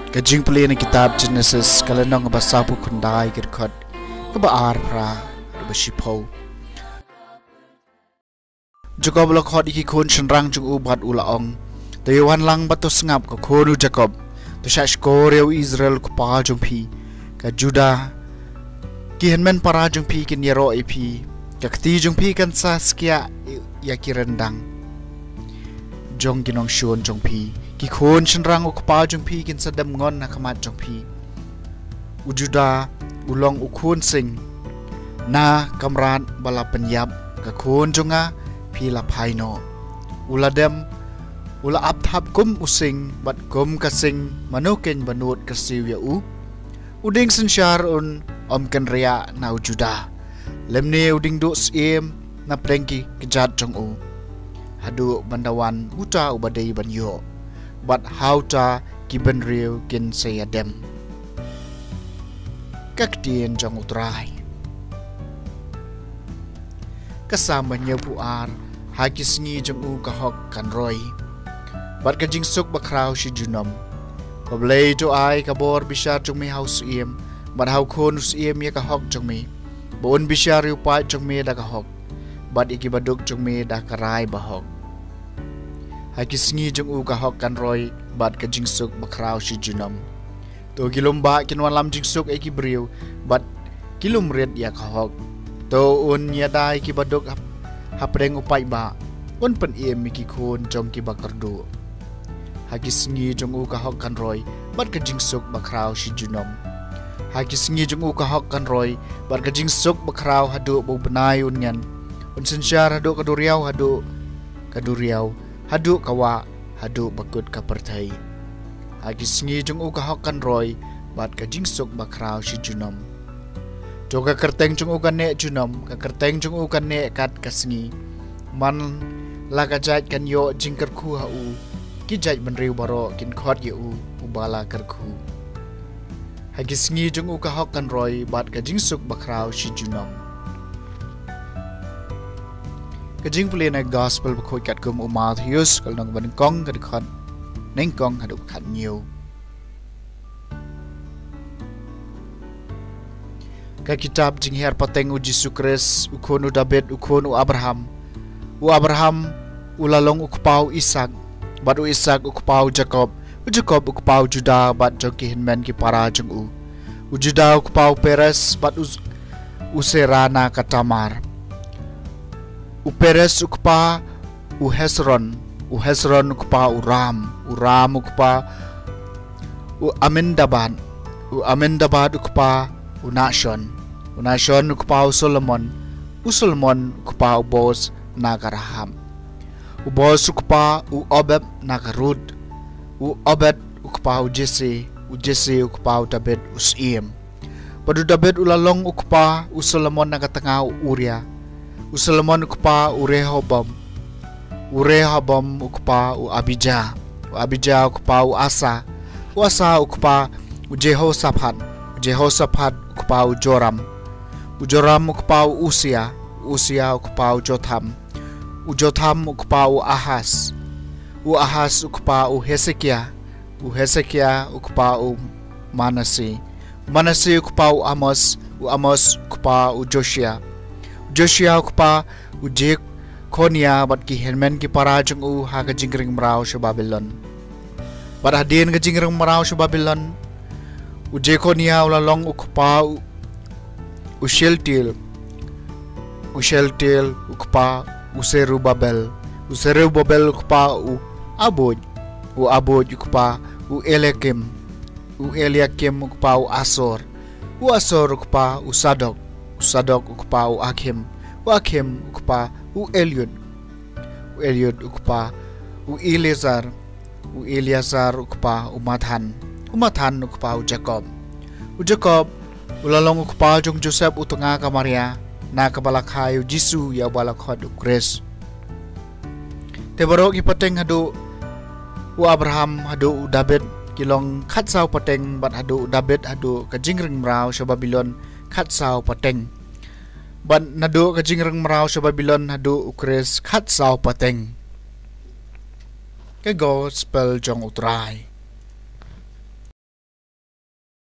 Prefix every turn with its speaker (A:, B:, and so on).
A: Kajing puli na kitab Genesis kalanang basapu kunday kirkot kabaar pra rubashipo. Jacob lakhot iki kun shenrang jung ubat ulaong. Dayawan lang bato sengap ka konu Jacob. Tashash koreu Israel kupal jung pi. Ka Judah kihenmen para jung pi kin yero ipi. Ka kti jung pi kan saskia yakirendang. Jong ginong shun jung pi. Ki khon shenrang ukpa jung pi kin sadam ngon na kamat jung pi. Ujuda ulong ukhon sing na kamran bala penyap ka khon junga pi la phaino. Uladem ula apthap kum using bat kum kasing manuken banut kasiw ya u. Uding sensyar un kan ria na ujuda. Lemne uding do siem na prengki kejat jung u. Hadu bandawan uta ubadai banyo. But how ta kiban riu kin sayadem kakdien jang utrai kasama nya puar hakisngi jang u kahok kan roy bat kajing suk bakraw si junom pablay to ai kabor bishar jang me house iem bat how kon iem ya kahok jang me bon bishar yu pa jang me da kahok bat ikibaduk jang me da karai bahok hakisngi jung u kahok kan roy bat ka jingsuk bakraw si junom to kilomba kinwan lam jingsuk eki briu bat kilum red ya kahok to un ya dai ki badok hapreng upai ba un pen iem miki khon jong ki bakardu hakisngi jung u kahok kan roy bat ka jingsuk bakraw si junom hakisngi jung u kahok kan roy bat ka jingsuk bakraw hadu bu benai un nyan un sensyar hadu kaduriaw hadu kawa hadu bakut kapertai hakisngi jung u kahok kan roy bat ka jingsuk bakraw si junom joga kerteng jung u kan ne junom ka kerteng jung u kan ne kat kasngi man la ka jait kan yo jingker khu ha u ki jait benriu baro kin khot ye u ubala kerkhu hakisngi jung u kahok kan roy bat ka jingsuk bakraw si junom kajing puli na gospel bakoi kat kum umal hius kal nang ban kong ka dikhat neng kong hadu khat new ka kitab jing her pateng u Jesu Kris ukon u David ukon u Abraham ulalong ukpau Isak bat u Isak ukpau Jacob ukpau Judah bat joki hinmen ki para jung u Judah ukpau Peres bat u Serana ka Tamar u Peres ukpa u Hesron ukpa u Ram ukpa u Amindabad ukpa u Nashon ukpa u Solomon ukpa u Boaz nagaraham u Boaz ukpa u Obed nagarud u Obed ukpa u Jesse ukpa u David usiem padu David ulalong ukpa u Solomon nagatanga u Uria u Solomon ukpa u Rehoboam ukpa u Abijah ukpa u Asa ukpa u Jehoshaphat ukpa u Joram ukpa u Usia ukpa u Jotham ukpa u Ahaz ukpa u Hezekiah ukpa u Manase ukpa u Amos ukpa u Joshua ukpa u Jekonia bat ki henmen ki para jung u ha ka jingring mrau sha Babylon bat hadin ka jingring mrau sha Babylon u Jekonia ulalong ukpa u Shealtiel ukpa u Serubabel ukpa u Abod ukpa u Eliakim ukpa u Asor ukpa u Sadok ukpa u Akim ukpa u Eliud ukpa u Eleazar ukpa u Mathan ukpa u Jacob Ulalong ukpal jong Joseph utunga ka Maria na kabalakhayo Jisu ya balakhod ukres. Te barok ipateng hadu u Abraham hadu u David kilong khatsau pateng bat hadu David hadu ka jingring mrau sa Babylon khatsau pateng. Bat nadu ka jingring mrau sa Babylon hadu ukres khatsau pateng. Ke gospel jong utrai.